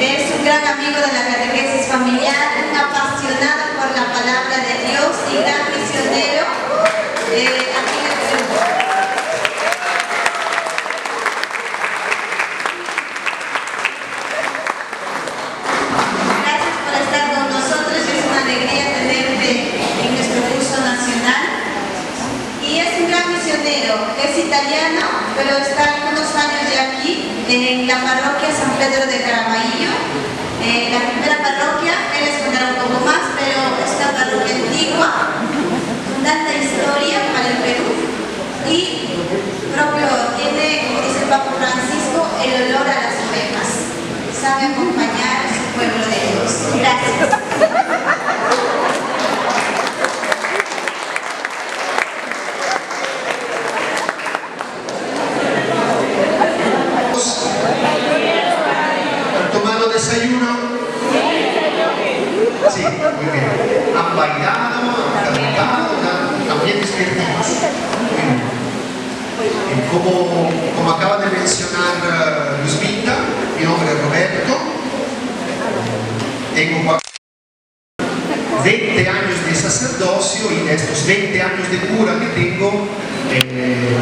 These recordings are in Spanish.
Es un gran amigo de la catequesis familiar, un apasionado por la palabra de Dios y gran misionero aquí en el Perú. Gracias por estar con nosotros, es una alegría tenerte en nuestro curso nacional. Y es un gran misionero, es italiano, pero está algunos años ya aquí, en la parroquia San Pedro de Caraballo, la primera parroquia. Él les contará un poco más, pero es una parroquia antigua, con tanta historia para el Perú, y propio tiene, como dice el Papa Francisco, el olor a las ovejas, sabe acompañar a su pueblo de Dios. Gracias. Desayuno. Sí, muy bien. Han bailado, han cantado, también despiertos. Como acaba de mencionar Luzmita, mi nombre es Roberto. Tengo 20 años de sacerdocio y de estos 20 años de cura que tengo,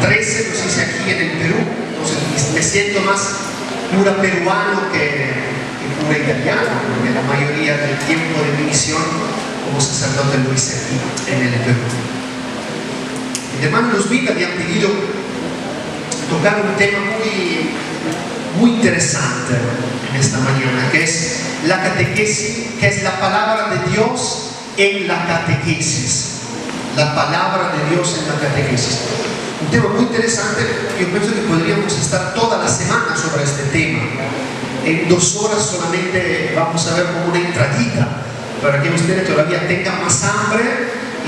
13 los hice aquí en el Perú. Entonces me siento más cura peruano que cura italiano, porque la mayoría del tiempo de mi misión como sacerdote lo hice aquí en el Perú. Mi hermano Luzmita me ha pedido tocar un tema muy interesante en esta mañana, que es la catequesis, que es la palabra de Dios en la catequesis. La palabra de Dios en la catequesis. Un tema muy interesante. Yo pienso que podríamos estar toda la semana sobre este tema. En 2 horas solamente vamos a ver como una entradita para que ustedes todavía tengan más hambre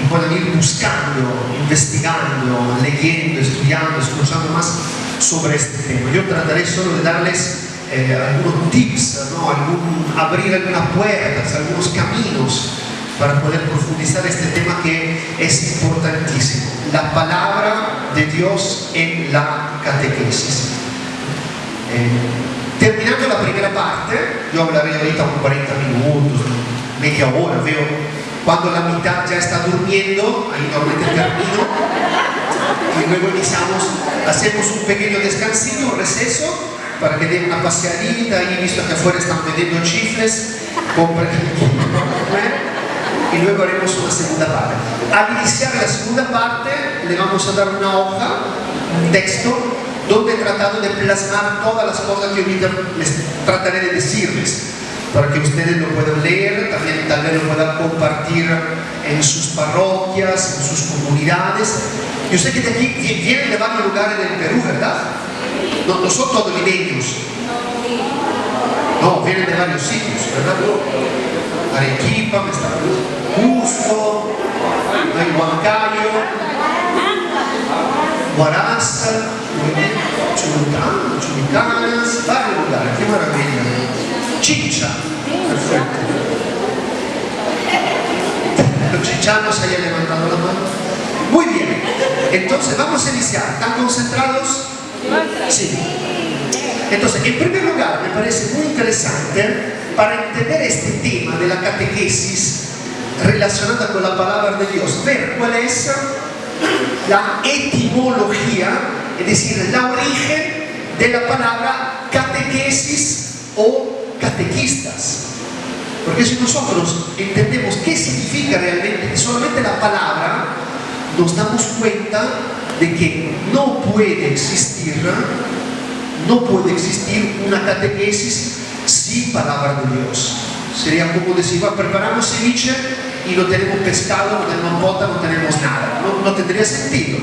y puedan ir buscando, investigando, leyendo, estudiando, escuchando más sobre este tema. Yo trataré solo de darles algunos tips, ¿no? Abrir algunas puertas, algunos caminos para poder profundizar este tema que es importantísimo. La palabra de Dios en la catequesis. Terminando la primera parte, yo hablaré ahorita unos 40 minutos, media hora, veo cuando la mitad ya está durmiendo, ahí normalmente termino, y luego hacemos un pequeño descansillo, un receso, para que den una paseadita, y visto que afuera están vendiendo chifles, compren y luego haremos una segunda parte. Al iniciar la segunda parte, le vamos a dar una hoja, un texto, donde he tratado de plasmar todas las cosas que ahorita les trataré de decirles, para que ustedes lo puedan leer, también tal vez lo puedan compartir en sus parroquias, en sus comunidades. Yo sé que de aquí vienen de varios lugares del Perú, ¿verdad? No son todos limeños. No, vienen de varios sitios, ¿verdad? Arequipa, Cusco, Huancayo, Huaraz, Chulucanas, varios lugares, qué maravilla. Chincha, perfecto. Los chichanos hayan levantado la mano. Muy bien, entonces vamos a iniciar. ¿Están concentrados? Sí. Entonces, en primer lugar, me parece muy interesante para entender este tema de la catequesis relacionada con la palabra de Dios, ver cuál es la etimología, es decir, la origen de la palabra catequesis o catequistas. Porque si nosotros entendemos qué significa realmente solamente la palabra, nos damos cuenta de que no puede existir una catequesis sin palabra de Dios. Sería como decir, preparamos ceviche y no tenemos pescado, no tenemos bota, no tenemos nada. No tendría sentido.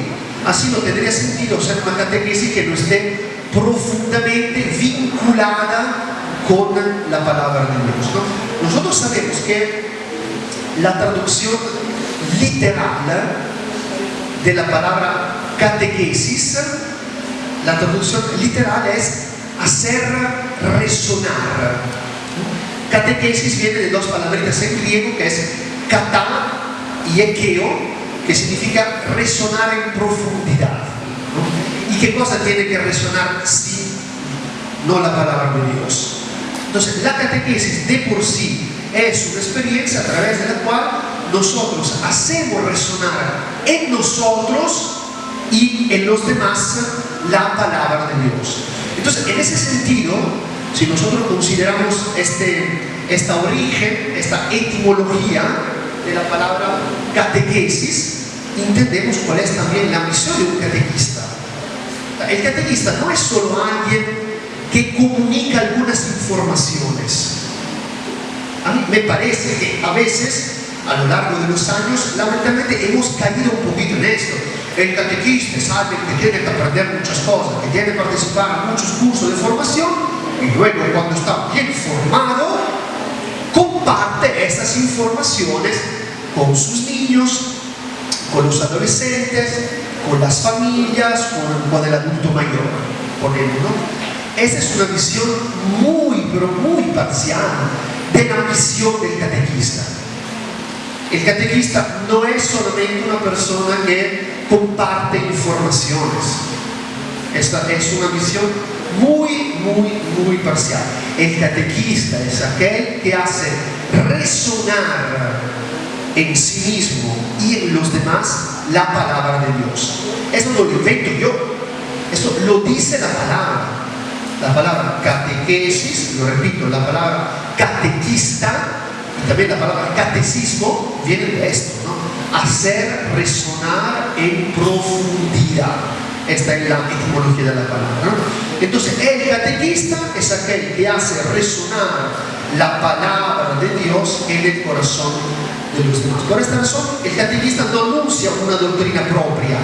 Así no tendría sentido ser una catequesis que no esté profundamente vinculada con la palabra de Dios, ¿no? Nosotros sabemos que la traducción literal de la palabra catequesis, la traducción literal es hacer resonar. Catequesis viene de 2 palabritas en griego, que es kata y ekeo, que significa resonar en profundidad, ¿no? ¿Y qué cosa tiene que resonar si no la palabra de Dios? Entonces, la catequesis de por sí es una experiencia a través de la cual nosotros hacemos resonar en nosotros y en los demás la palabra de Dios. Entonces, en ese sentido, si nosotros consideramos esta origen, esta etimología de la palabra catequesis, entendemos cuál es también la misión de un catequista. El catequista no es solo alguien que comunica algunas informaciones. A mí me parece que a veces, a lo largo de los años, lamentablemente hemos caído un poquito en esto. El catequista es alguien que tiene que aprender muchas cosas, que tiene que participar en muchos cursos de formación y luego, cuando está bien formado, comparte esas informaciones con sus niños, con los adolescentes, con las familias, con el adulto mayor, por ejemplo, ¿no? Esa es una visión muy, pero muy parcial de la misión del catequista. El catequista no es solamente una persona que comparte informaciones. Esta es una visión muy, muy, muy parcial. El catequista es aquel que hace resonar en sí mismo y en los demás la palabra de Dios. Eso no lo invento yo, esto lo dice la palabra. La palabra catequesis, lo repito, la palabra catequista y también la palabra catecismo viene de esto, ¿no? Hacer resonar en profundidad. Esta es la etimología de la palabra, ¿no? Entonces, el catequista es aquel que hace resonar la palabra de Dios en el corazón de los demás. Por esta razón, el catequista no anuncia una doctrina propia,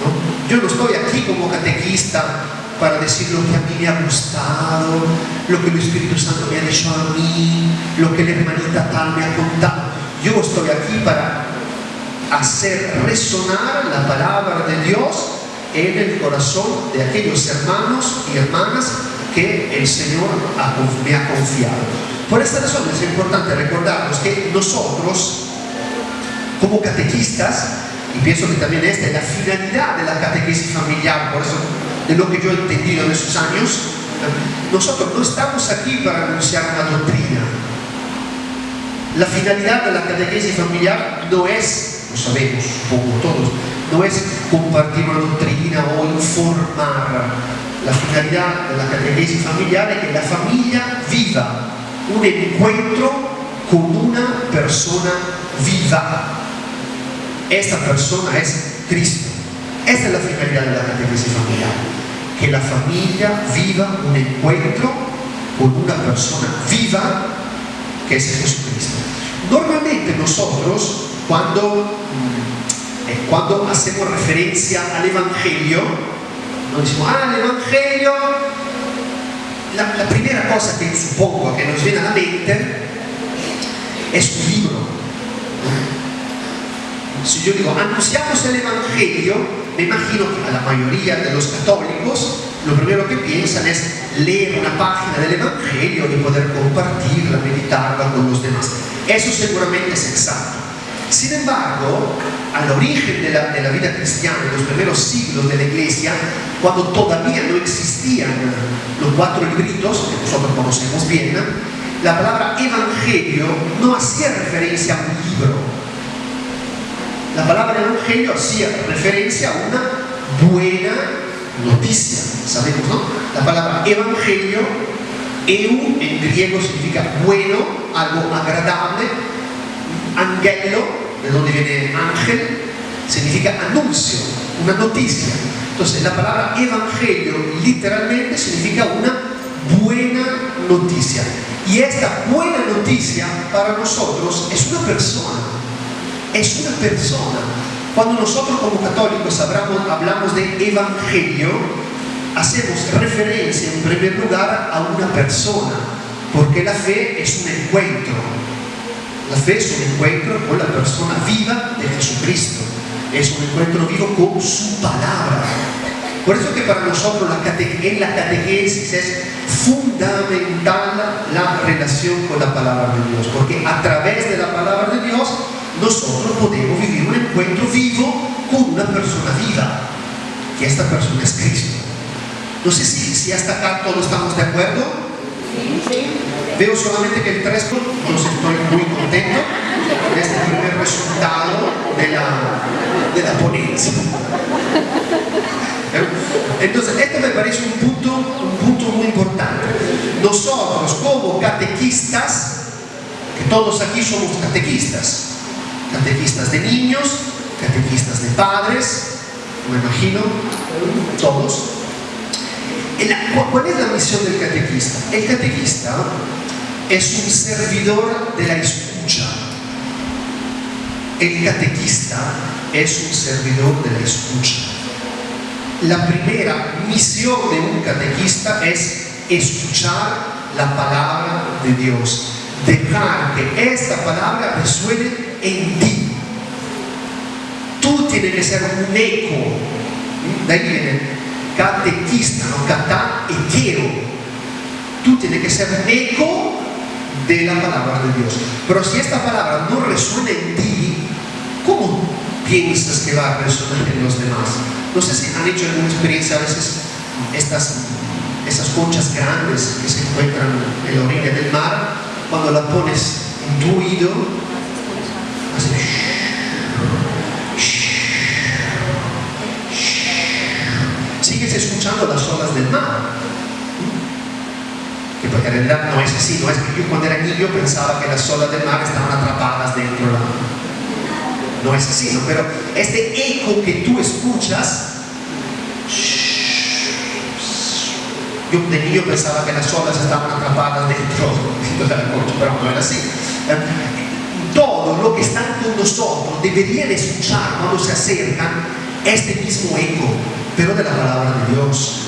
¿no? Yo no estoy aquí como catequista para decir lo que a mí me ha gustado, lo que el Espíritu Santo me ha dicho a mí, lo que la hermanita tal me ha contado. Yo estoy aquí para hacer resonar la palabra de Dios en el corazón de aquellos hermanos y hermanas que el Señor me ha confiado. Por esta razón es importante recordarnos que nosotros, como catequistas, y pienso que también esta es la finalidad de la catequesis familiar, por eso de lo que yo he entendido en esos años, nosotros no estamos aquí para anunciar una doctrina. La finalidad de la catequesis familiar no es, lo sabemos, supongo todos, no es compartir una doctrina o informar. La finalidad de la catequesis familiar es que la familia viva un encuentro con una persona viva. Esta persona es Cristo. Esa es la finalidad de la catequesis familiar, que la familia viva un encuentro con una persona viva que es Jesucristo. Normalmente nosotros, cuando hacemos referencia al Evangelio, nos decimos, el Evangelio, la primera cosa que supongo que nos viene a la mente es un libro. Si yo digo, anunciamos el Evangelio, me imagino que a la mayoría de los católicos lo primero que piensan es leer una página del Evangelio y poder compartirla, meditarla con los demás. Eso seguramente es exacto. Sin embargo, al origen de la vida cristiana, en los primeros siglos de la Iglesia, cuando todavía no existían los 4 libritos que nosotros conocemos bien, la palabra Evangelio no hacía referencia a un libro. La palabra Evangelio hacía referencia a una buena noticia, sabemos, ¿no? La palabra Evangelio, eu en griego significa bueno, algo agradable. Angelo, de donde viene ángel, significa anuncio, una noticia. Entonces, la palabra Evangelio literalmente significa una buena noticia. Y esta buena noticia para nosotros es una persona. Es una persona. Cuando nosotros como católicos hablamos de Evangelio, hacemos referencia en primer lugar a una persona, porque la fe es un encuentro. La fe es un encuentro con la persona viva de Jesucristo. Es un encuentro vivo con su palabra. Por eso que para nosotros en la catequesis es fundamental la relación con la palabra de Dios, porque a través de la palabra de Dios nosotros podemos vivir un encuentro vivo con una persona viva, que esta persona es Cristo. No sé si hasta acá todos estamos de acuerdo. Veo solamente que el 3, entonces estoy muy contento con este primer resultado de la ponencia. Entonces, esto me parece un punto muy importante. Nosotros como catequistas, que todos aquí somos catequistas de niños, catequistas de padres, me imagino, todos. ¿Cuál es la misión del catequista? El catequista es un servidor de la escucha. El catequista es un servidor de la escucha. La primera misión de un catequista es escuchar la palabra de Dios, dejar que esta palabra resuene en ti. Tú tienes que ser un eco. De ahí viene catequista, no catequero. Tú tienes que ser un eco de la palabra de Dios. Pero si esta palabra no resuena en ti, ¿cómo piensas que va a resonar en los demás? No sé si han hecho alguna experiencia a veces esas conchas grandes que se encuentran en la orilla del mar, cuando la pones en tu oído, así, sigues escuchando las olas del mar. Que en realidad no es así, no es que yo cuando era niño pensaba que las olas del mar estaban atrapadas dentro de la mar. No es así, ¿no? Pero este eco que tú escuchas, yo de niño pensaba que las olas estaban atrapadas dentro de la concha, pero no era así. Todo lo que están con nosotros deberían escuchar cuando se acercan este mismo eco, pero de la palabra de Dios.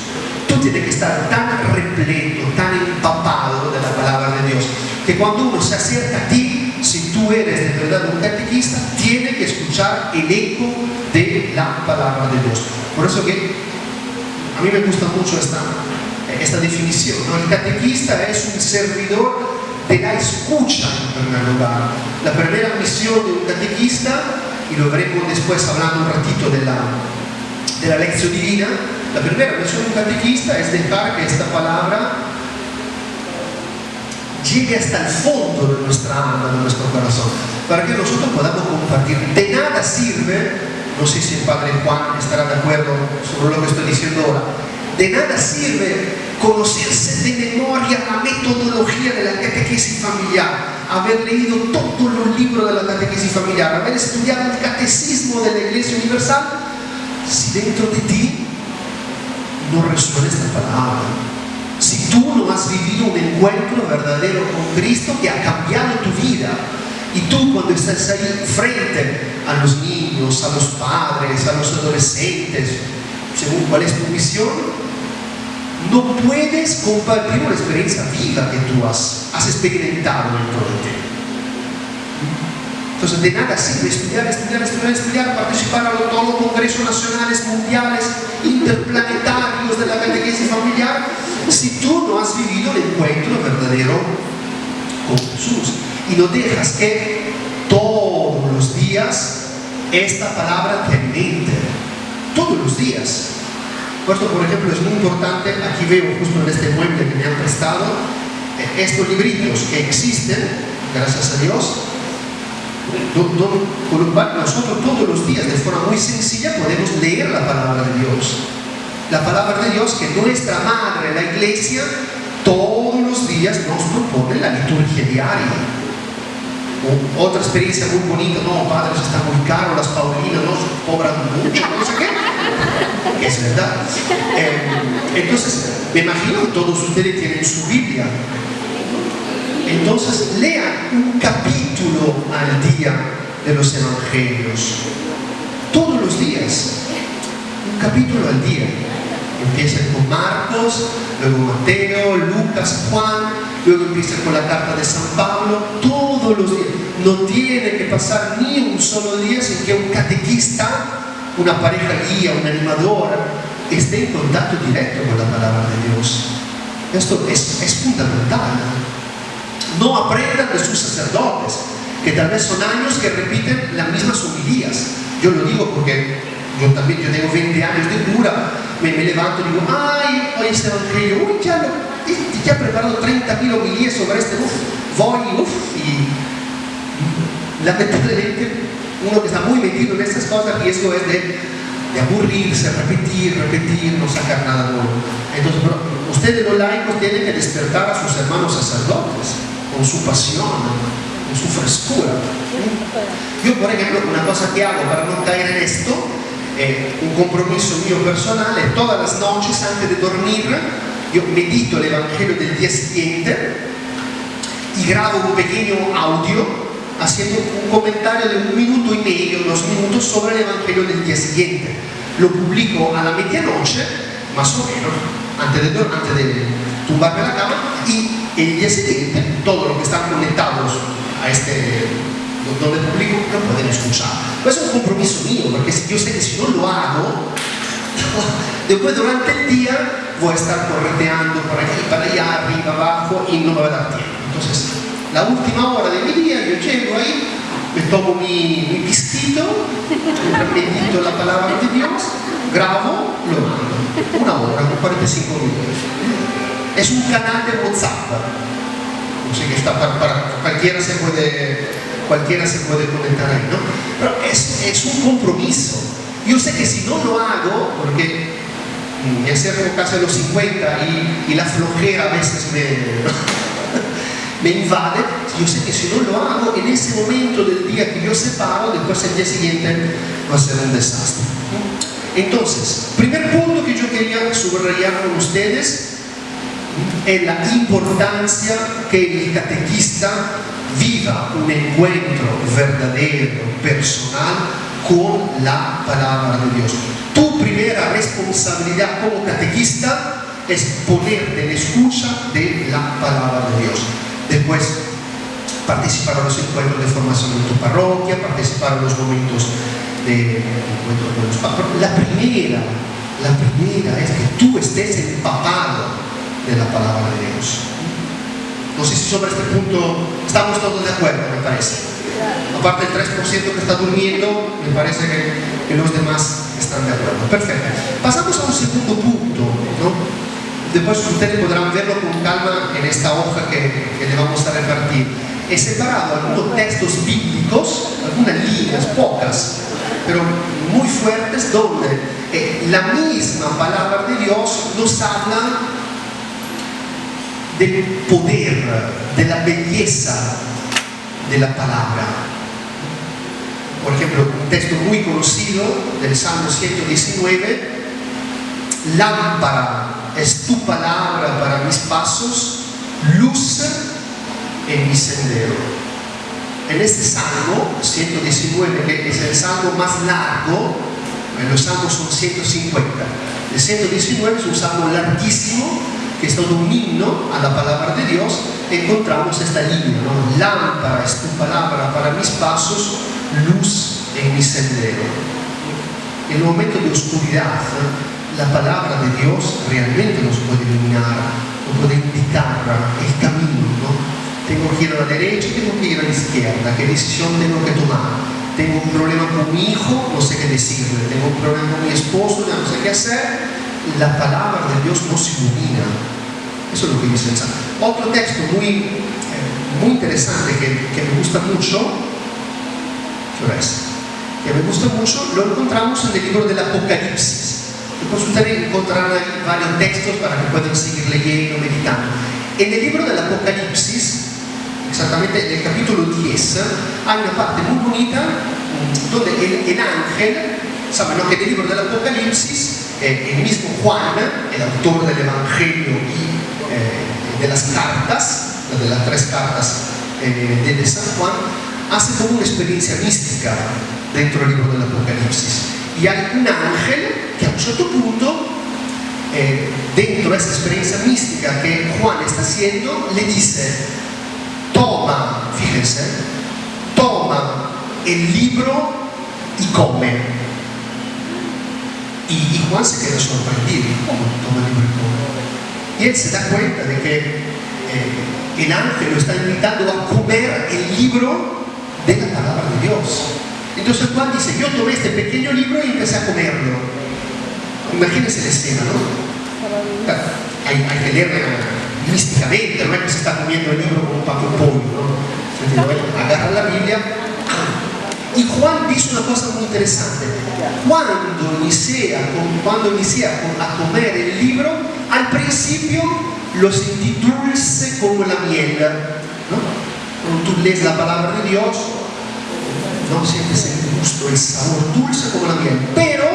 Tú tienes que estar tan repleto, tan empapado de la palabra de Dios, que cuando uno se acerca a ti, si tú eres de verdad un catequista, tiene que escuchar el eco de la palabra de Dios. Por eso que a mí me gusta mucho esta definición, ¿no? El catequista es un servidor de la escucha en primer lugar. La primera misión de un catequista, y lo veremos después hablando un ratito de la lección divina, la primera misión de un catequista es dejar que esta palabra llegue hasta el fondo de nuestra alma, de nuestro corazón, para que nosotros podamos compartir. De nada sirve, no sé si el Padre Juan estará de acuerdo sobre lo que estoy diciendo ahora, de nada sirve conocerse de memoria la metodología de la catequesis familiar, haber leído todos los libros de la catequesis familiar, haber estudiado el catecismo de la Iglesia Universal, si dentro de ti no resuena esta palabra. Si tú no has vivido un encuentro verdadero con Cristo que ha cambiado tu vida, y tú cuando estás ahí frente a los niños, a los padres, a los adolescentes, según cuál es tu misión, no puedes compartir una experiencia viva que tú has experimentado dentro de ti. Entonces de nada sirve estudiar, participar a todos los congresos nacionales, mundiales, interplanetarios de la catequesis familiar, si tú no has vivido el encuentro verdadero con Jesús y no dejas que todos los días esta palabra te alimente, todos los días. Esto, por ejemplo, es muy importante. Aquí veo justo en este mueble que me han prestado estos libritos que existen, gracias a Dios, con lo cual nosotros todos los días de forma muy sencilla podemos leer la palabra de Dios. La palabra de Dios que nuestra madre, la iglesia, todos los días nos propone la liturgia diaria. Otra experiencia muy bonita, no, padres, está muy caro, las paulinas nos cobran mucho, no sé qué. Es verdad. Entonces, me imagino que todos ustedes tienen su Biblia. Entonces, lean un capítulo al día de los evangelios. Todos los días. Un capítulo al día. Empiezan con Marcos, luego Mateo, Lucas, Juan, luego empiezan con la carta de San Pablo. Todos los días. No tiene que pasar ni un solo día sin que un catequista, una pareja guía, un animador, esté en contacto directo con la palabra de Dios. Esto es fundamental. No aprendan de sus sacerdotes, que tal vez son años que repiten las mismas homilías. Yo lo digo porque yo tengo 20 años de cura, me levanto y digo, ay, hoy este evangelio, uy, ti ha preparado 30.000 homilías sobre este, y lamentablemente uno que está muy metido en estas cosas, el riesgo es de aburrirse, repetir, no sacar nada nuevo. Entonces, pero ustedes los laicos tienen que despertar a sus hermanos sacerdotes con su pasión, con su frescura. Yo, por ejemplo, una cosa que hago para no caer en esto, un compromiso mío personal, es todas las noches antes de dormir, yo medito el Evangelio del día siguiente y grabo un pequeño audio haciendo un comentario de 1 minuto y medio, 2 minutos sobre el Evangelio del día siguiente. Lo publico a la medianoche, más o menos, antes de tumbarme a la cama, y el día siguiente todos los que están conectados a este, donde publico, lo pueden escuchar. Pues es un compromiso mío, porque yo sé que si no lo hago, después durante el día voy a estar correteando por aquí, para allá, arriba, abajo, y no me va a dar tiempo. Entonces, la última hora de mi día yo llego ahí, me tomo mi pisquito, medito la palabra de Dios, grabo, lo mando. 1 hora, 45 minutos. Es un canal de WhatsApp. No sé, que está para cualquiera se puede conectar ahí, ¿no? Pero es un compromiso. Yo sé que si no lo hago, porque me acerco casi a los 50 y la flojera a veces me invade, yo sé que si no lo hago en ese momento del día que yo separo, después el día siguiente va a ser un desastre. Entonces, primer punto que yo quería subrayar con ustedes es la importancia que el catequista viva un encuentro verdadero, personal, con la palabra de Dios. Tu primera responsabilidad como catequista es ponerte en escucha de la palabra de Dios. Después, participar en los encuentros de formación en tu parroquia, participar en los momentos de encuentro con los padres. La primera es que tú estés empapado de la palabra de Dios. No sé si sobre este punto estamos todos de acuerdo, me parece. Aparte del 3% que está durmiendo, me parece que los demás están de acuerdo. Perfecto. Pasamos a un segundo punto, ¿no? Después ustedes podrán verlo con calma en esta hoja que le vamos a repartir. He separado algunos textos bíblicos, algunas líneas, pocas, pero muy fuertes, donde la misma palabra de Dios nos habla del poder, de la belleza de la palabra. Por ejemplo, un texto muy conocido del Salmo 119: lámpara es tu palabra para mis pasos, luz en mi sendero. En este Salmo 119, que es el salmo más largo, los salmos son 150, el 119 es un salmo larguísimo, que es todo un himno a la palabra de Dios. Encontramos esta línea, ¿no? Lámpara es tu palabra para mis pasos, luz en mi sendero. En el momento de oscuridad, la palabra de Dios realmente nos puede iluminar, nos puede indicar el camino, ¿no? Tengo que ir a la derecha, tengo que ir a la izquierda, qué decisión tengo que tomar. Tengo un problema con mi hijo, no sé qué decirle. Tengo un problema con mi esposo, ya no sé qué hacer. La palabra de Dios nos ilumina. Eso es lo que dice el Salmo. Otro texto muy interesante que me gusta mucho, lo encontramos en el libro del Apocalipsis. Después ustedes encontrarán ahí varios textos para que puedan seguir leyendo, meditando. En el libro del Apocalipsis, exactamente en el capítulo 10, hay una parte muy bonita donde el ángel, saben, ¿no? Que en el libro del Apocalipsis, el mismo Juan, el autor del Evangelio y de las cartas, de las 3 cartas de San Juan, hace como una experiencia mística dentro del libro del Apocalipsis. Y hay un ángel que a un cierto punto, dentro de esa experiencia mística que Juan está haciendo, le dice: toma, fíjense, toma el libro y come. Y Juan se queda sorprendido: ¿cómo toma el libro y come? Y él se da cuenta de que el ángel lo está invitando a comer el libro de la palabra de Dios. Entonces Juan dice: yo tomé este pequeño libro y empecé a comerlo. Imagínense la escena, ¿no? Hay que leer místicamente, no es que se está comiendo el libro con un pato de pollo, ¿no? Sentido, él agarra la Biblia. Y Juan dice una cosa muy interesante. Cuando inicia a comer el libro, al principio lo sentí dulce como la miel, ¿no? Cuando tú lees la palabra de Dios, no sientes el gusto, el sabor dulce como la miel, pero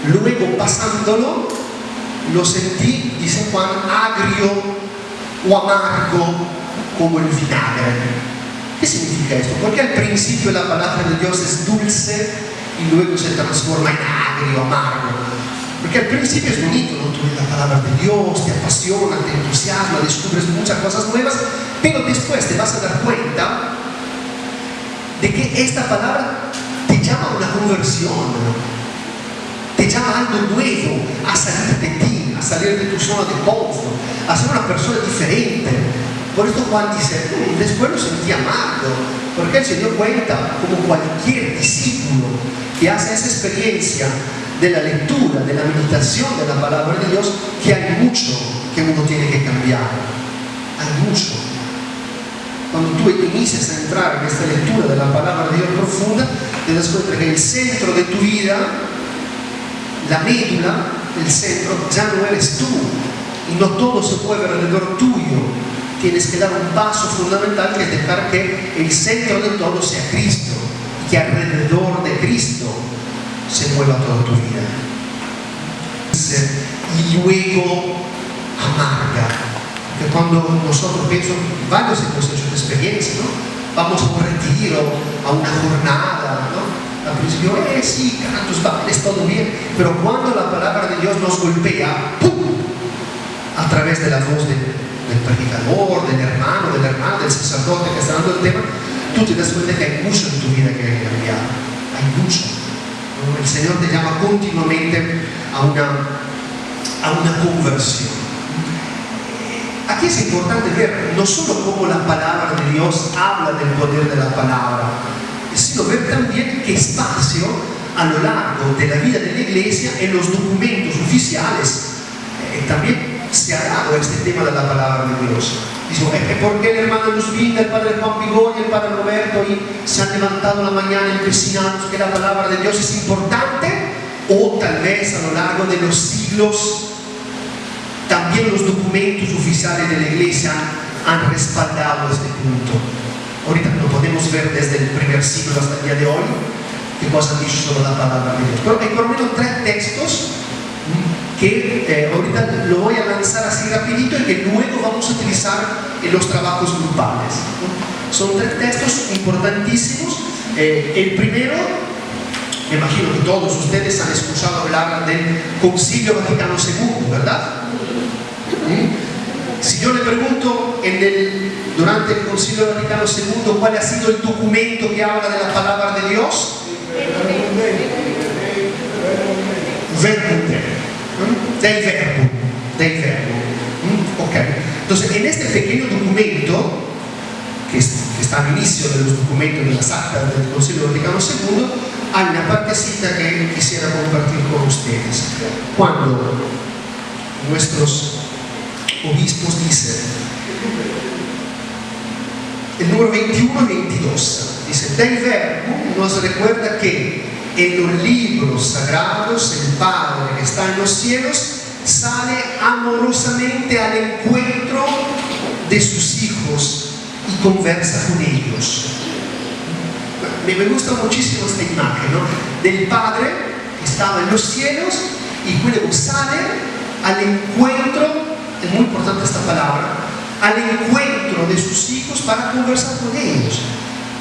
luego pasándolo lo sentí, dice Juan, agrio o amargo como el vinagre. ¿Qué significa esto? Porque al principio la palabra de Dios es dulce y luego se transforma en agrio, amargo. Porque al principio es bonito, ¿no? Tú lees la palabra de Dios, te apasiona, te entusiasma, descubres muchas cosas nuevas, pero después te vas a dar cuenta de que esta palabra te llama a una conversión, te llama a algo nuevo, a salir de ti, a salir de tu zona de confort, a ser una persona diferente. Por esto Juan dice, después lo sentí amargo, porque él se dio cuenta, como cualquier discípulo que hace esa experiencia de la lectura, de la meditación de la palabra de Dios, que hay mucho que uno tiene que cambiar. Hay mucho. Cuando tú inicias a entrar en esta lectura de la palabra de Dios profunda, te das cuenta que el centro de tu vida, la médula, el centro, ya no eres tú. Y no todo se mueve alrededor tuyo. Tienes que dar un paso fundamental, que es dejar que el centro de todo sea Cristo. Y que alrededor de Cristo se mueva toda tu vida. Y luego amarga. Que cuando nosotros pienso, varios hemos hecho esta experiencia, ¿no? Vamos a un retiro, a una jornada, ¿no? Al principio, sí, cantos, bailes, todo bien, pero cuando la palabra de Dios nos golpea, ¡pum!, a través de la voz del predicador, del hermano, del sacerdote que está dando el tema, tú te das cuenta que hay mucho en tu vida que hay que cambiar. Hay mucho, ¿no? El Señor te llama continuamente a una conversión. Aquí es importante ver no solo cómo la palabra de Dios habla del poder de la palabra, sino ver también qué espacio a lo largo de la vida de la iglesia, en los documentos oficiales, también se ha dado este tema de la palabra de Dios. Dice, ¿por qué el hermano Luz Vinda, el padre Juan Pigón y el padre Roberto se han levantado la mañana empecinados que la palabra de Dios es importante? O tal vez a lo largo de los siglos también los documentos oficiales de la iglesia han respaldado este punto. Ahorita lo podemos ver desde el primer siglo hasta el día de hoy, qué cosas han dicho sobre la palabra de Dios. Pero hay por lo menos 3 textos que ahorita lo voy a lanzar así rapidito y que luego vamos a utilizar en los trabajos grupales. Son 3 textos importantísimos. El primero, me imagino que todos ustedes han escuchado hablar del Concilio Vaticano II, ¿verdad? Si yo le pregunto durante el Concilio Vaticano II cuál ha sido el documento que habla de la palabra de Dios, del verbo. Ok. Entonces, en este pequeño documento, que está al inicio de los documentos de las actas del Concilio Vaticano II, hay una partecita que quisiera compartir con ustedes. Cuando nuestros obispos dicen, el número 21 y 22, dice, del verbo nos recuerda que en los libros sagrados el Padre que está en los cielos sale amorosamente al encuentro de sus hijos y conversa con ellos. Me gusta muchísimo esta imagen, ¿no? Del Padre que estaba en los cielos y luego sale al encuentro, es muy importante esta palabra, al encuentro de sus hijos para conversar con ellos.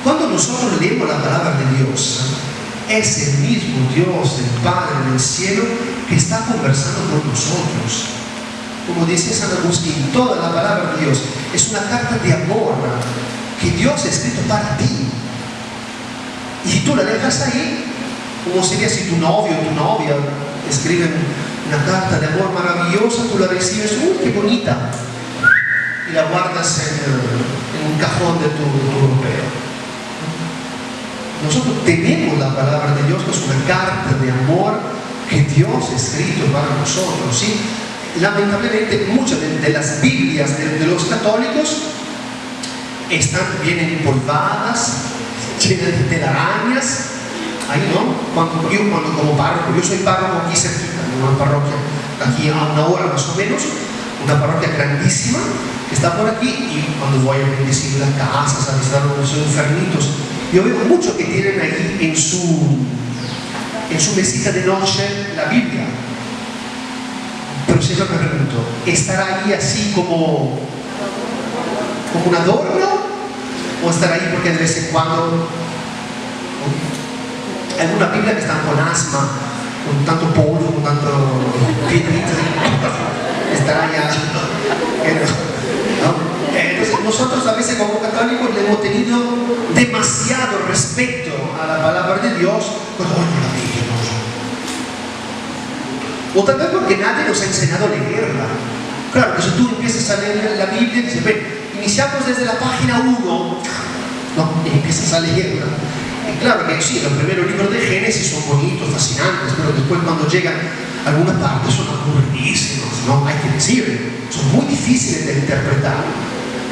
Cuando nosotros leemos la palabra de Dios, es el mismo Dios, el Padre del cielo, que está conversando con nosotros. Como dice San Agustín, toda la palabra de Dios es una carta de amor que Dios ha escrito para ti. Y si tú la dejas ahí, como sería si tu novio o tu novia escriben una carta de amor maravillosa, tú la recibes, qué bonita, y la guardas en un cajón de tu europeo. Nosotros tenemos la palabra de Dios, que es una carta de amor que Dios ha escrito para nosotros, ¿sí? lamentablemente muchas de las Biblias de los católicos vienen empolvadas, llenas de telarañas. Ahí no, cuando como párroco, yo soy párroco aquí cerquita, en una parroquia aquí a una hora más o menos, una parroquia grandísima que está por aquí, y cuando voy a bendecir las casas, a visitar a los enfermitos, yo veo mucho que tienen ahí en su mesita de noche la Biblia. Pero siempre me pregunto, ¿estará ahí así como un adorno? ¿O estará ahí porque de vez en cuando alguna Biblia que están con asma, con tanto polvo, con tanto piedritas, estará allá? ¿No? Entonces nosotros a veces como católicos le hemos tenido demasiado respeto a la palabra de Dios, pues oye la Biblia, ¿no? O tal vez porque nadie nos ha enseñado a leerla. Claro, que si tú empiezas a leer la Biblia, dices, ven, iniciamos desde la página 1, ¿no? Y empiezas a leerla. Y claro que sí, los primeros libros de Génesis son bonitos, fascinantes, pero después cuando llegan algunas partes son aburridísimos, ¿no? Hay que decirlo, son muy difíciles de interpretar.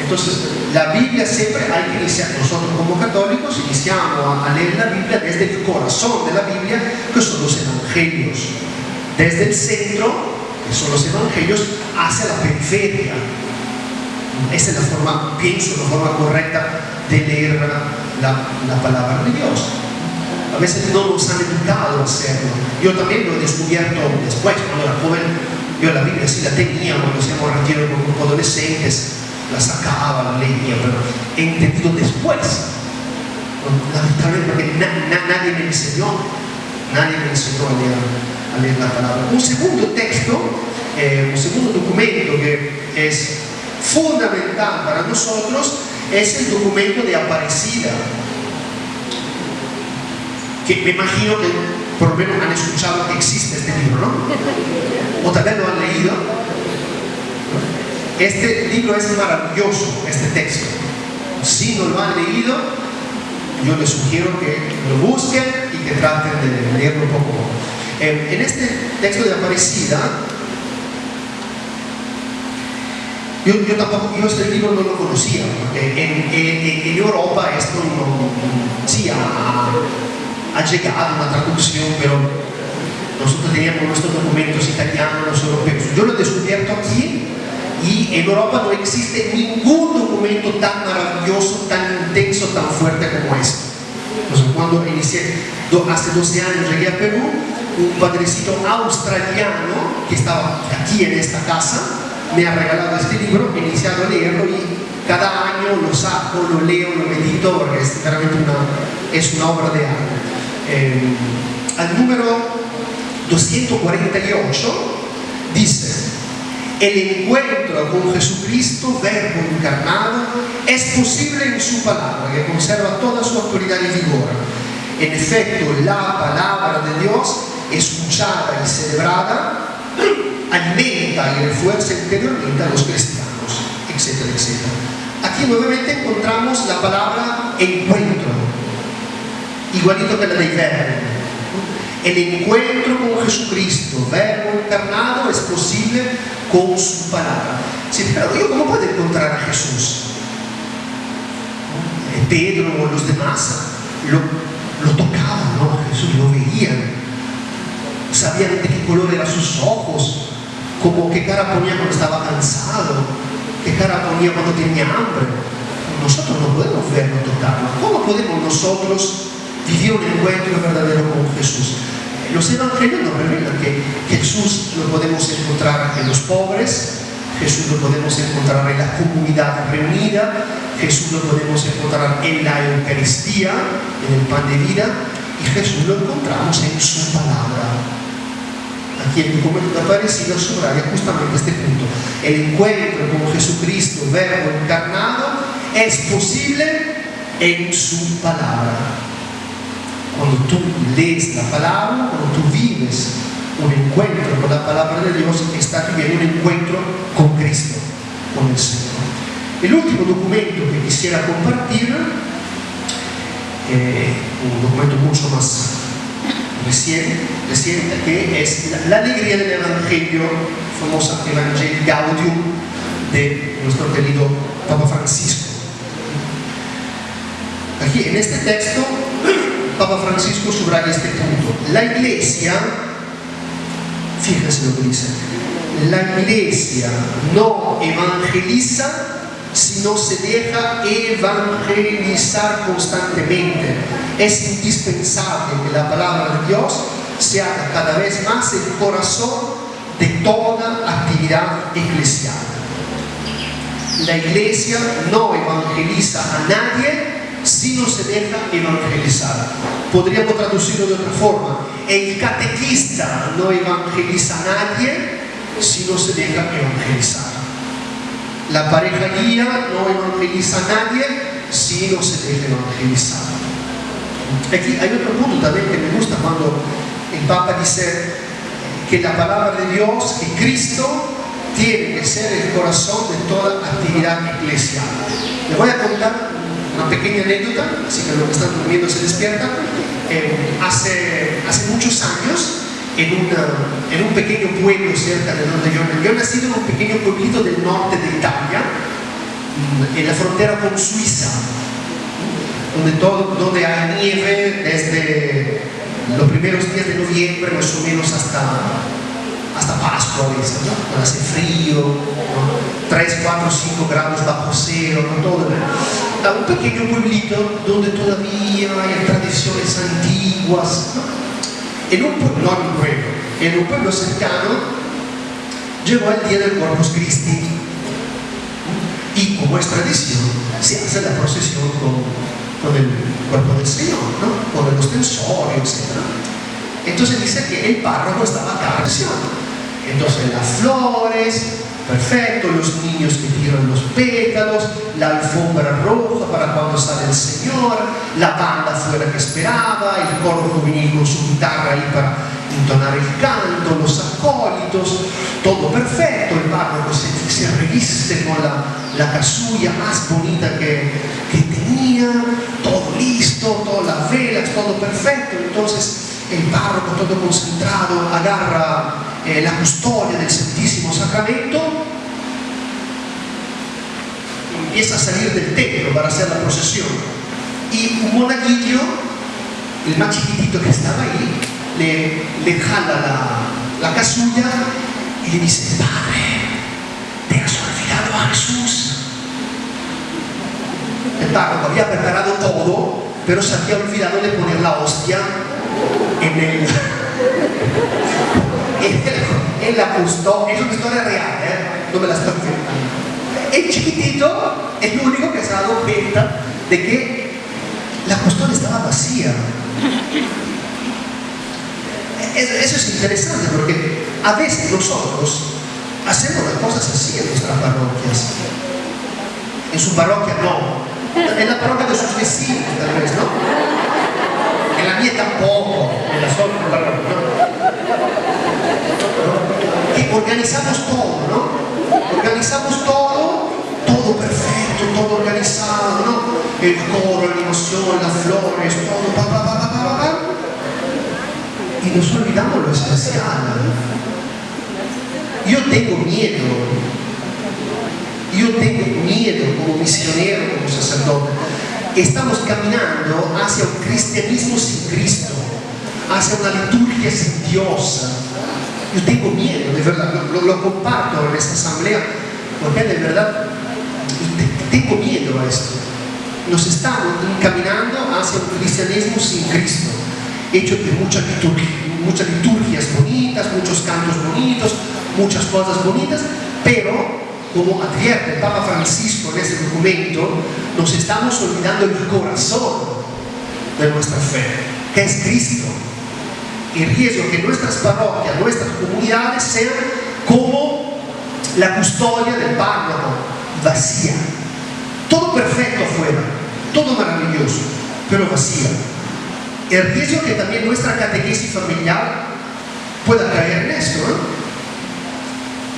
Entonces, la Biblia siempre hay que iniciar, nosotros como católicos iniciamos a leer la Biblia desde el corazón de la Biblia, que son los evangelios, desde el centro, que son los evangelios, hacia la periferia. Esa es la forma, pienso, la forma correcta de leer la palabra de Dios. A veces no nos han educado a hacerlo. Yo también lo he descubierto después, cuando era joven. Yo la Biblia sí la tenía, cuando hacíamos retiro con un grupo de adolescentes, la sacaba, la leía, pero he entendido después. Lamentablemente, porque nadie me enseñó a leer la palabra. Un segundo texto, un segundo documento que es fundamental para nosotros es el documento de Aparecida, que me imagino que por lo menos han escuchado que existe este libro, ¿no? O tal vez lo han leído. Este libro es maravilloso, este texto. Si no lo han leído, yo les sugiero que lo busquen y que traten de leerlo un poco. En este texto de Aparecida, yo este libro no lo conocía, porque en Europa esto sí ha llegado una traducción, pero nosotros teníamos nuestros documentos italianos, europeos. Yo lo he descubierto aquí, y en Europa no existe ningún documento tan maravilloso, tan intenso, tan fuerte como este. Entonces, cuando inicié, hace 12 años llegué a Perú, un padrecito australiano que estaba aquí en esta casa me ha regalado este libro, he iniciado a leerlo y cada año lo saco, lo leo, lo medito, porque es realmente una obra de arte. Al número 248 dice: el encuentro con Jesucristo, Verbo encarnado, es posible en su palabra, que conserva toda su autoridad y vigor. En efecto, la palabra de Dios, escuchada y celebrada, alimenta y refuerza interiormente a los cristianos, etcétera, etcétera. Aquí nuevamente encontramos la palabra encuentro, igualito que la de Verbo. El encuentro con Jesucristo, Verbo encarnado, es posible con su palabra. Sí, pero yo, ¿cómo puedo encontrar a Jesús? Pedro o los demás lo tocaban, ¿no? Jesús lo veían, sabían de qué color eran sus ojos, como qué cara ponía cuando estaba cansado, qué cara ponía cuando tenía hambre. Nosotros no podemos verlo, tocarlo. ¿Cómo podemos nosotros vivir un encuentro verdadero con Jesús? Los evangelios nos revelan que Jesús lo podemos encontrar en los pobres, Jesús lo podemos encontrar en la comunidad reunida, Jesús lo podemos encontrar en la Eucaristía, en el pan de vida, y Jesús lo encontramos en su palabra. Aquí el documento de Aparecida subraya justamente este punto. El encuentro con Jesucristo, Verbo encarnado, es posible en su palabra. Cuando tú lees la palabra, cuando tú vives un encuentro con la palabra de Dios, estás viviendo un encuentro con Cristo, con el Señor. El último documento que quisiera compartir, un documento mucho más reciente, que es la alegría del Evangelio famosa Evangelii Gaudium de nuestro querido Papa Francisco. Aquí en este texto, Papa Francisco subraya este punto. La Iglesia, fíjense lo que dice, la Iglesia no evangeliza si no se deja evangelizar constantemente. Es indispensable que la palabra de Dios sea cada vez más el corazón de toda actividad eclesial. La Iglesia no evangeliza a nadie si no se deja evangelizar. Podríamos traducirlo de otra forma: el catequista no evangeliza a nadie si no se deja evangelizar. La pareja guía no evangeliza a nadie si no se deja evangelizar. Aquí hay otro punto también que me gusta cuando el Papa dice que la palabra de Dios, que Cristo tiene que ser el corazón de toda actividad eclesial. Les voy a contar una pequeña anécdota, así que los que están durmiendo se despiertan. Hace muchos años, en un pequeño pueblo cerca de donde yo he nacido, en un pequeño pueblito del norte de Italia, en la frontera con Suiza, donde hay nieve desde los primeros días de noviembre más o menos hasta Pascua a veces, ¿no? Cuando hace frío, ¿no? 3, 4, 5 grados bajo cero, ¿no? Todo. Un pequeño pueblito donde todavía hay tradiciones antiguas, ¿no? En un pueblo cercano llegó el día del Corpus Christi y, como es tradición, se hace la procesión con el cuerpo del Señor, ¿no? Con el ostensorio, etc. Entonces dice que el párroco estaba a cargo. Entonces las flores, perfecto, los niños que tiran los pétalos, la alfombra roja para cuando sale el Señor, la banda afuera que esperaba, el coro juvenil con su guitarra ahí para entonar el canto, los acólitos, todo perfecto. El párroco se reviste con la casulla más bonita que tenía, todo listo, todas las velas, todo perfecto. Entonces el párroco, todo concentrado, agarra la custodia del Santísimo Sacramento, empieza a salir del templo para hacer la procesión, y un monaguillo, el más chiquitito que estaba ahí, le jala la casulla y le dice: Padre, ¿te has olvidado a Jesús? El párroco había preparado todo, pero se había olvidado de poner la hostia en la custodia. Es una historia real, no me la estoy inventando. El chiquitito es el único que se ha dado cuenta de que la custodia estaba vacía. Eso es interesante, porque a veces nosotros hacemos las cosas así en nuestras parroquias. En su parroquia no, en la parroquia de sus vecinos tal vez, ¿no? En la mía tampoco, en las otras parroquias, ¿no? Que organizamos todo, ¿no? Organizamos todo perfecto, todo organizado, ¿no? El coro, la animación, las flores, todo, y nos olvidamos lo esencial. Yo tengo miedo como misionero, como sacerdote. Estamos caminando hacia un cristianismo sin Cristo, hacia una liturgia sin Dios. Yo tengo miedo, de verdad, lo comparto en esta asamblea, porque de verdad tengo miedo a esto. Nos estamos caminando hacia un cristianismo sin Cristo, hecho de muchas liturgias bonitas, muchos cantos bonitos, muchas cosas bonitas, pero como advierte el Papa Francisco en este documento, nos estamos olvidando el corazón de nuestra fe, que es Cristo. El riesgo que nuestras parroquias, nuestras comunidades sean como la custodia del párroco, vacía. Todo perfecto afuera, todo maravilloso, pero vacía. El riesgo que también nuestra catequesis familiar pueda caer en esto,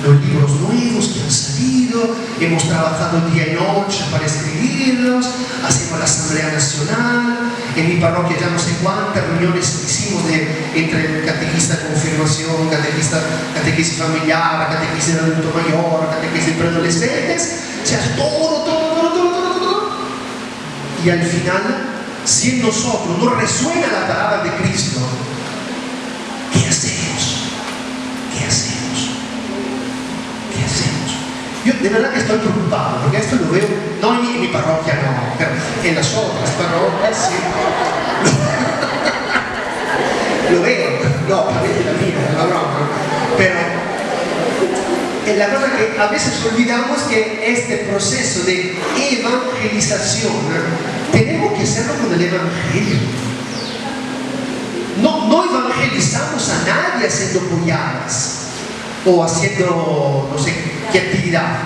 ¿no? los libros nuevos que han salido, hemos trabajado día y noche para escribirlos, hacemos la Asamblea Nacional, en mi parroquia ya no sé cuántas reuniones hicimos entre catequista de confirmación, catequesis familiar, catequesis de adulto mayor, catequesis de preadolescentes, o sea, todo. Y al final, si en nosotros no resuena la palabra de Cristo, ¿qué hacemos? ¿Qué hacemos? ¿Qué hacemos? Yo de verdad que estoy preocupado, porque esto lo veo, no en mi parroquia, no, pero en las otras parroquias, sí. Lo veo, no, parece la mía, es una broma, pero es la cosa que a veces olvidamos que este proceso de evangelización tenemos que hacerlo con el Evangelio. No evangelizamos a nadie haciendo polladas o haciendo no sé qué actividad.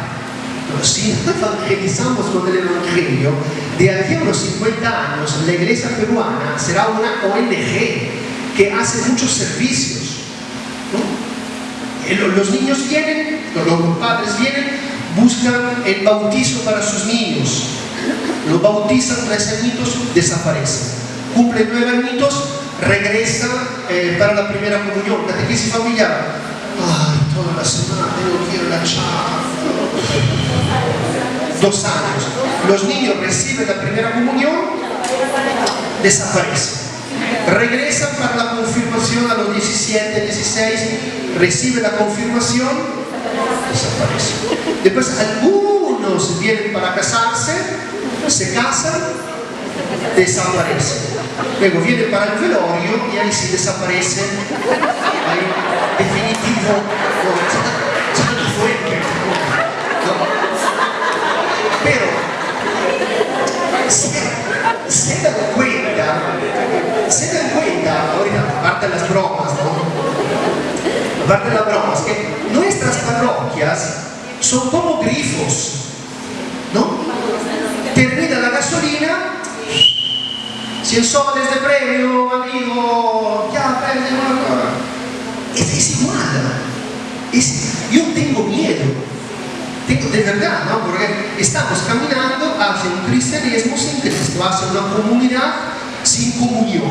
Pero si no evangelizamos con el Evangelio, de aquí a unos 50 años la iglesia peruana será una ONG que hace muchos servicios, ¿no? Los niños vienen, los padres vienen, buscan el bautizo para sus niños, los bautizan 3 añitos, desaparecen, cumplen 9 añitos, regresa para la primera comunión, catequesis familiar. Ay, toda la semana tengo que ir a la charla. 2 años. Los niños reciben la primera comunión, desaparecen. Regresan para la confirmación a los 17, 16, reciben la confirmación, desaparecen. Después algunos vienen para casarse, se casan, desaparecen. Luego vienen para el velorio y ahí sí desaparecen. Ahí, definitivo, ya no fue. ¿No? Pero se dan cuenta, ahorita, aparte de las bromas, ¿no? Aparte de las bromas, que nuestras parroquias son como grifos, ¿no? Termina la gasolina, 100 soles de premio, amigo, ya, es igual. Yo tengo miedo, de verdad, ¿no? Porque estamos caminando hacia un cristianismo sin Cristo, hacia una comunidad sin comunión.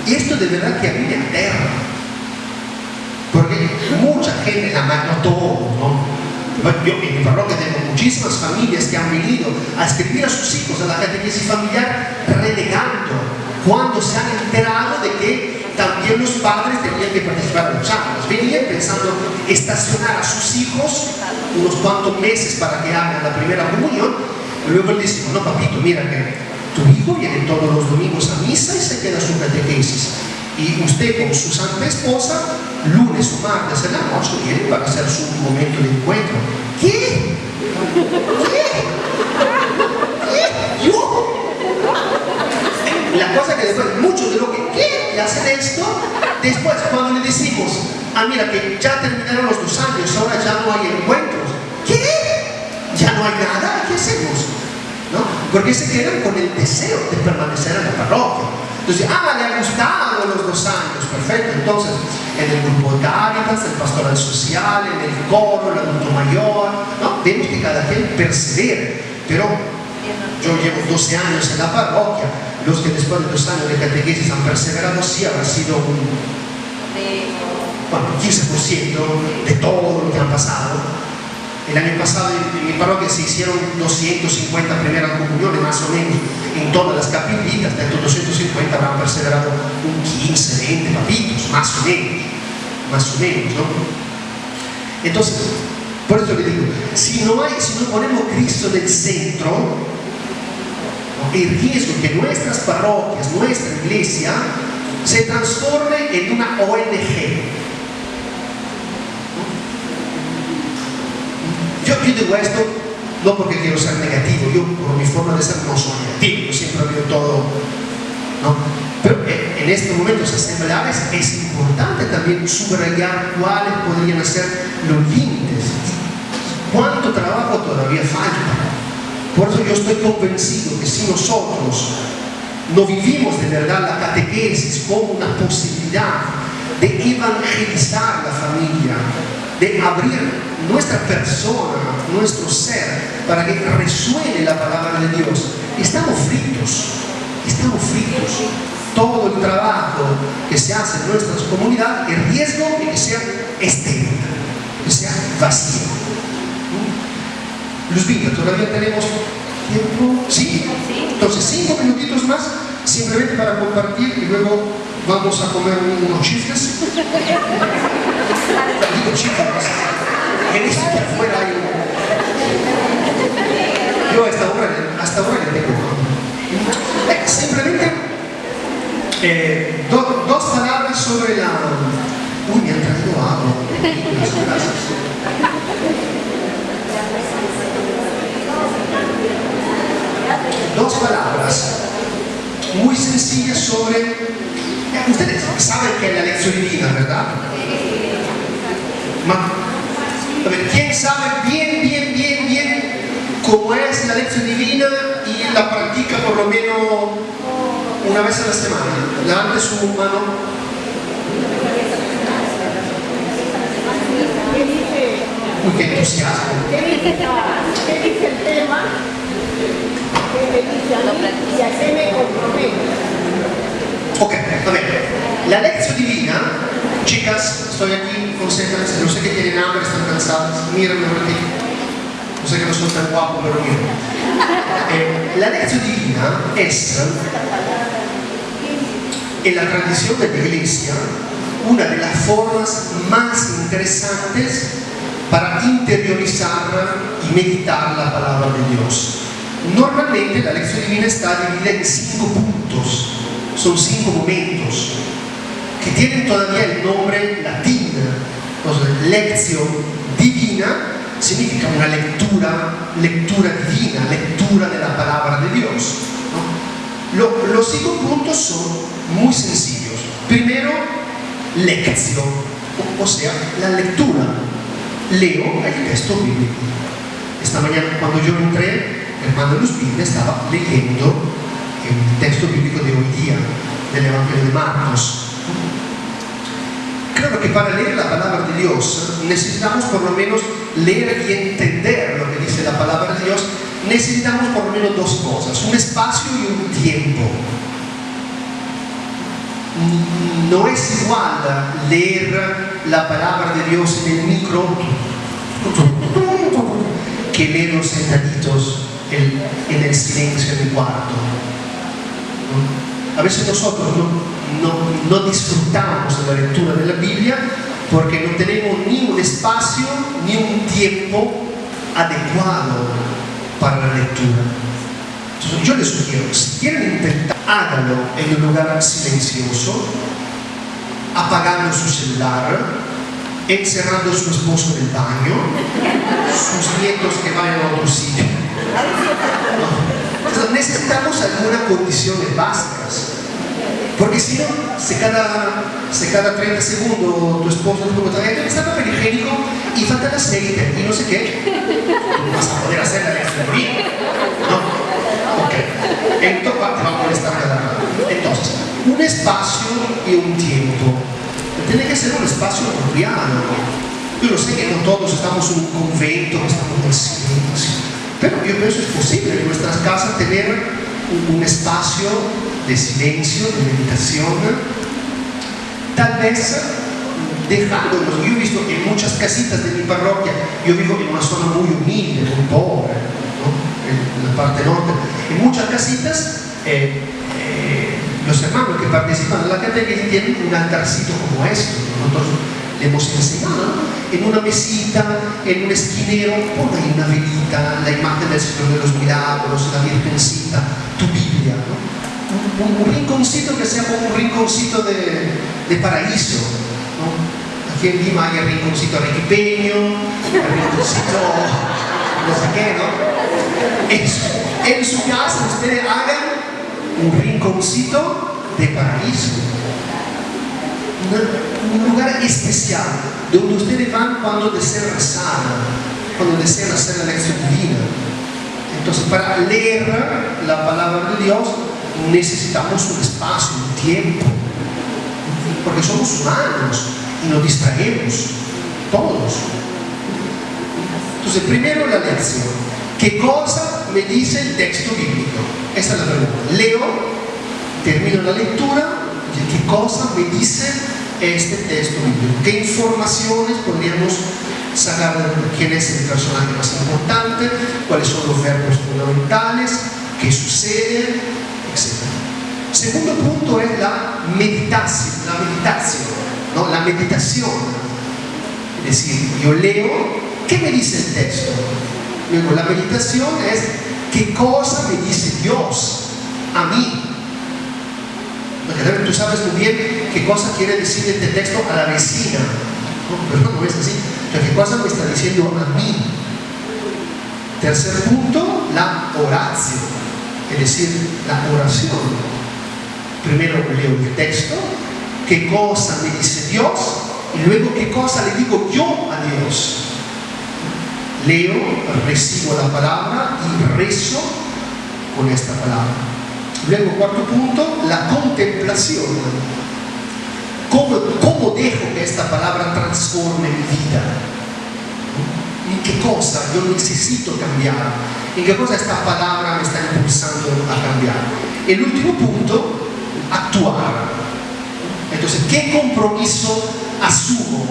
Y esto de verdad que a mí me aterra. Porque mucha gente, no todos, ¿no? Yo en mi parroquia tengo muchísimas familias que han venido a escribir a sus hijos a la catequesis familiar renegando cuando se han enterado de que también los padres tenían que participar en los charlas. Venían pensando estacionar a sus hijos unos cuantos meses para que hagan la primera comunión, y luego él dice, no papito, mira que tu hijo viene todos los domingos a misa y se queda su catequesis, y usted con su santa esposa lunes o martes en la noche viene para hacer su momento de encuentro. ¿Qué? ¿Yo? La cosa que después muchos de lo que hacen esto, después cuando le decimos, mira que ya terminaron los 2 años, ahora ya no hay encuentros. ¿Qué? ¿Ya no hay nada? ¿Qué hacemos? ¿No? Porque se quedan con el deseo de permanecer en la parroquia. Entonces, le han gustado los 2 años, perfecto. Entonces, en el grupo de Cáritas, el pastoral social, en el coro, el adulto mayor, ¿no? Vemos que cada quien persevera. Pero yo llevo 12 años en la parroquia. Los que después de 2 años de catequesis han perseverado, sí habrá sido un 15% de todo lo que han pasado. El año pasado en mi parroquia se hicieron 250 primeras comuniones, más o menos, en todas las capillitas. De estos 250 habrán perseverado un 15, 20 papitos, más o menos, ¿no? Entonces, por eso le digo, si no ponemos Cristo en el centro, ¿no? El riesgo que nuestras parroquias, nuestra iglesia, se transforme en una ONG. Yo digo esto no porque quiero ser negativo, yo por mi forma de ser no soy negativo, yo siempre he habido todo, ¿no? Pero en estos momentos asambleares es importante también subrayar cuáles podrían ser los límites, cuánto trabajo todavía falta. Por eso yo estoy convencido que si nosotros no vivimos de verdad la catequesis como una posibilidad de evangelizar la familia, de abrir nuestra persona, nuestro ser, para que resuene la palabra de Dios, estamos fritos. Todo el trabajo que se hace en nuestras comunidades, el riesgo de que sea estéril, que sea vacío. Luzbina, ¿todavía tenemos tiempo? ¿Sí? Entonces 5 minutitos más, simplemente para compartir y luego vamos a comer unos chifles. Digo chifles, he visto que afuera hay yo hasta ahora le tengo. Simplemente dos palabras sobre la... Uy, me han traído agua. Gracias. Dos palabras muy sencillas sobre... Ustedes saben que es la lección divina, ¿verdad? A ver, ¿quién sabe bien cómo es la lección divina y la practica por lo menos una vez a la semana? Levante su mano. Uy, qué entusiasmo. ¿Qué dice el tema? ¿Qué me dice a mí? ¿Y a qué me comprometo? Ok, a ver, la lección divina, chicas, estoy aquí, concéntrense, no sé que tienen hambre, están cansadas, mírenme un ratito, no sé que no soy tan guapo, pero miren. La lección divina es, en la tradición de la iglesia, una de las formas más interesantes para interiorizar y meditar la palabra de Dios. Normalmente la lección divina está dividida en 5 puntos. Son 5 momentos que tienen todavía el nombre latino. Entonces, lección divina significa una lectura divina, lectura de la palabra de Dios, ¿no? Los 5 puntos son muy sencillos. Primero, lección, o sea, la lectura. Leo el texto bíblico. Esta mañana cuando yo entré, el hermano Luzbina estaba leyendo el texto bíblico de hoy día, del Evangelio de Marcos. Creo que para leer la palabra de Dios necesitamos por lo menos leer y entender lo que dice la palabra de Dios. Necesitamos por lo menos 2 cosas, un espacio y un tiempo. No es igual leer la palabra de Dios en el micro que leerlo sentaditos en el silencio del cuarto. A veces nosotros no disfrutamos de la lectura de la Biblia porque no tenemos ni un espacio ni un tiempo adecuado para la lectura. Entonces, yo les sugiero, si quieren intentar, háganlo en un lugar silencioso, apagando su celular, encerrando a su esposo en el baño, sus nietos que vayan a otro sitio. Entonces, necesitamos algunas condiciones básicas, porque si no, si cada 30 segundos tu esposo te pregunta, ¿está papel higiénico? Y falta el aceite, y no sé qué, no vas a poder hacer la lección divina, ¿no? Ok, entonces va a molestar cada rato. Entonces, un espacio y un tiempo. Tiene que ser un espacio apropiado. Yo lo sé que no todos estamos en un convento, estamos en silencio, pero yo pienso que es posible en nuestras casas tener un espacio de silencio, de meditación, tal vez dejándonos. Yo he visto en muchas casitas de mi parroquia, yo vivo en una zona muy humilde, muy pobre, ¿no? En la parte norte, en muchas casitas los hermanos que participan de la catequesis tienen un altarcito como este. Nosotros le hemos enseñado en una mesita, en un esquinero, pon ahí una velita, la imagen del Señor de los Milagros, la Virgencita, tu Biblia, ¿no? Un rinconcito que sea como un rinconcito de paraíso, ¿no? Aquí en Lima hay el rinconcito arequipeño, el rinconcito no sé qué, ¿no? En su casa ustedes hagan un rinconcito de paraíso, un lugar especial donde ustedes van cuando desean rezar, cuando desean hacer la lección divina. Entonces, para leer la palabra de Dios necesitamos un espacio, un tiempo, porque somos humanos y nos distraemos todos. Entonces, primero la lección. ¿Qué cosa me dice el texto bíblico? Esa es la pregunta. Leo, termino la lectura, y ¿qué cosa me dice este texto bíblico? ¿Qué informaciones podríamos sacar de quién es el personaje más importante? ¿Cuáles son los verbos fundamentales? ¿Qué sucede? Etcétera. Segundo punto es la meditación, ¿no? La meditación. Es decir, yo leo, ¿qué me dice el texto? Luego, la meditación es ¿qué cosa me dice Dios a mí? Porque tú sabes muy bien qué cosa quiere decir este texto a la vecina, ¿no? Pero no es así. Entonces, ¿qué cosa me está diciendo a mí? Tercer punto, la oración, es decir, la oración. Primero leo el texto, qué cosa me dice Dios, y luego qué cosa le digo yo a Dios. Leo, recibo la palabra y rezo con esta palabra. Luego, cuarto punto, la contemplación. ¿Cómo dejo que esta palabra transforme mi vida? ¿En qué cosa yo necesito cambiar? ¿En qué cosa esta palabra me está impulsando a cambiar? El último punto, actuar. Entonces, ¿qué compromiso asumo?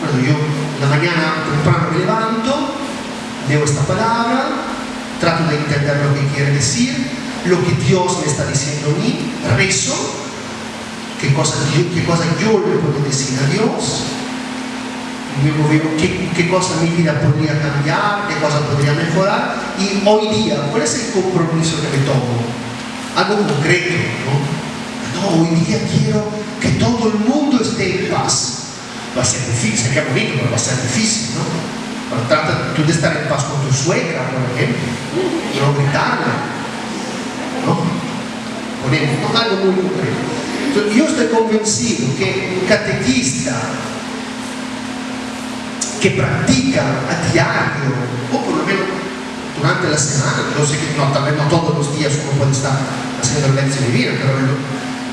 Bueno, yo la mañana temprano me levanto, leo esta palabra, trato de entender lo que quiere decir, lo que Dios me está diciendo a mí, rezo, qué cosa yo le puedo decir a Dios, luego veo qué cosa mi vida podría cambiar, qué cosa podría mejorar, y hoy día, ¿cuál es el compromiso que me tomo? Algo concreto, ¿no? No, hoy día quiero que todo el mundo esté en paz. Va a ser difícil, qué bonito, pero va a ser difícil, ¿no? Pero trata tú de estar en paz con tu suegra, por ejemplo, no gritarla, ¿no? Ponemos algo muy concreto. Entonces, yo estoy convencido que un catequista que practica a diario, o por lo menos durante la semana, yo sé que tal vez no todos los días uno puede estar haciendo la lección divina, pero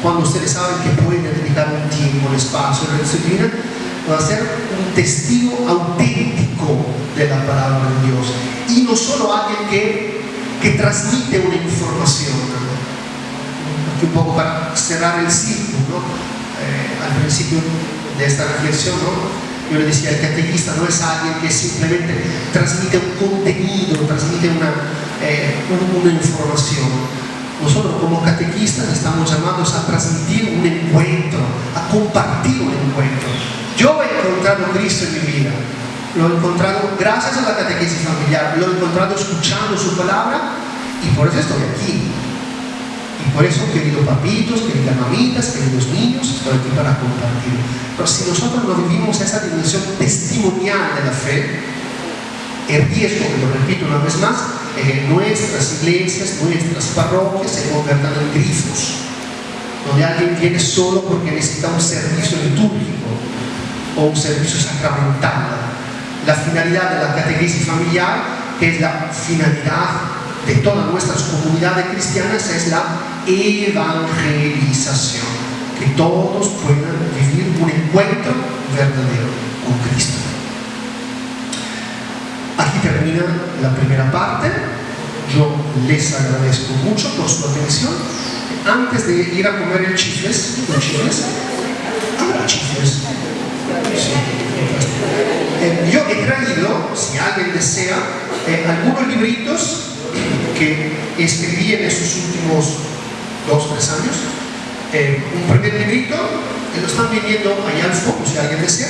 cuando ustedes saben que pueden dedicar un tiempo, un espacio a la lección divina, va a ser un testigo auténtico de la palabra de Dios y no solo alguien que transmite una información, ¿no? Un poco para cerrar el círculo, ¿no? Al principio de esta reflexión, ¿no? Yo le decía, el catequista no es alguien que simplemente transmite un contenido, transmite una información. Nosotros como catequistas estamos llamados a transmitir un encuentro, a compartir un encuentro. Yo he encontrado a Cristo en mi vida, lo he encontrado gracias a la catequesis familiar, lo he encontrado escuchando su palabra y por eso estoy aquí. Y por eso, queridos papitos, queridas mamitas, queridos niños, estoy aquí para compartir. Pero si nosotros no vivimos esa dimensión testimonial de la fe, el riesgo, que lo repito una vez más, es que nuestras iglesias, nuestras parroquias se conviertan en grifos, donde alguien viene solo porque necesita un servicio litúrgico o un servicio sacramental. La finalidad de la catequesis familiar, que es la finalidad de todas nuestras comunidades cristianas, es la evangelización, que todos puedan vivir un encuentro verdadero con Cristo. Aquí termina la primera parte. Yo les agradezco mucho por su atención. Antes de ir a comer el chifles, sí. Yo he traído, si alguien desea, algunos libritos que escribí en esos últimos 2 o 3 años. Un primer librito, que lo están vendiendo allá al fondo, si alguien desea.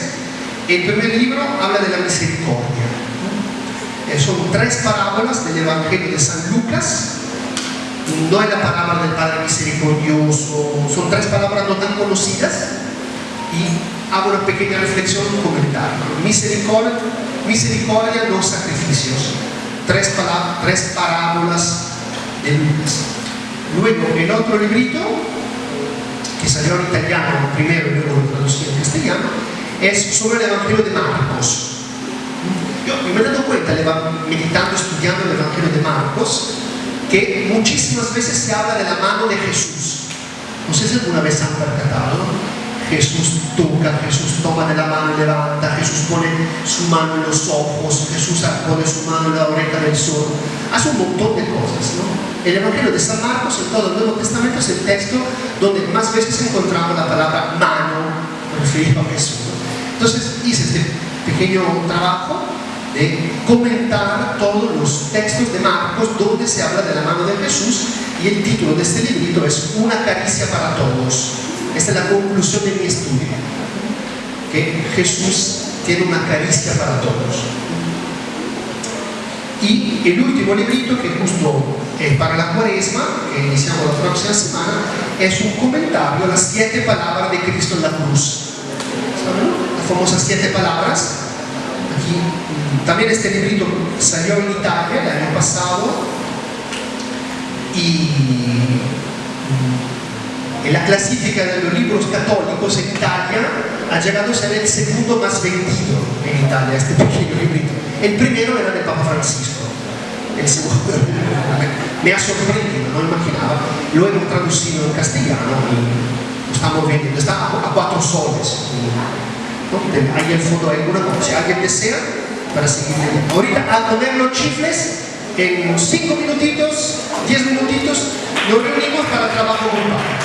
El primer libro habla de la misericordia. Son 3 parábolas del Evangelio de San Lucas. No es la parábola del Padre Misericordioso, son 3 palabras no tan conocidas. Y hago una pequeña reflexión, un comentario. Misericordia, no sacrificios. 3 parábolas de Lucas. Luego, el otro librito, que salió en italiano primero y luego lo traducí en castellano, es sobre el Evangelio de Marcos. Yo me he dado cuenta, meditando, estudiando el Evangelio de Marcos, que muchísimas veces se habla de la mano de Jesús. No sé si alguna vez se han percatado. Jesús toca, Jesús toma de la mano y levanta, Jesús pone su mano en los ojos, Jesús pone su mano en la oreja del sordo. Hace un montón de cosas, ¿no? El Evangelio de San Marcos, en todo el Nuevo Testamento, es el texto donde más veces encontramos la palabra mano referido a Jesús, ¿no? Entonces hice este pequeño trabajo de comentar todos los textos de Marcos donde se habla de la mano de Jesús, y el título de este librito es Una caricia para todos. Esta es la conclusión de mi estudio, que Jesús tiene una caricia para todos. Y el último librito, que justo para la Cuaresma, que iniciamos la próxima semana, es un comentario a las 7 palabras de Cristo en la cruz. ¿Saben? Las famosas 7 palabras. Aquí también este librito salió en Italia el año pasado, y en la clasifica de los libros católicos en Italia ha llegado a ser el segundo más vendido en Italia, este pequeño librito. El primero era del Papa Francisco, el segundo me ha sorprendido, no imaginaba. Lo hemos traducido en castellano y lo estamos vendiendo, está a 4 soles, ¿no? Ahí en fondo hay alguna cosa, si alguien desea, para seguir leyendo. Ahorita a comer los chifles, en 5 minutitos, 10 minutitos, nos reunimos para el trabajo grupal.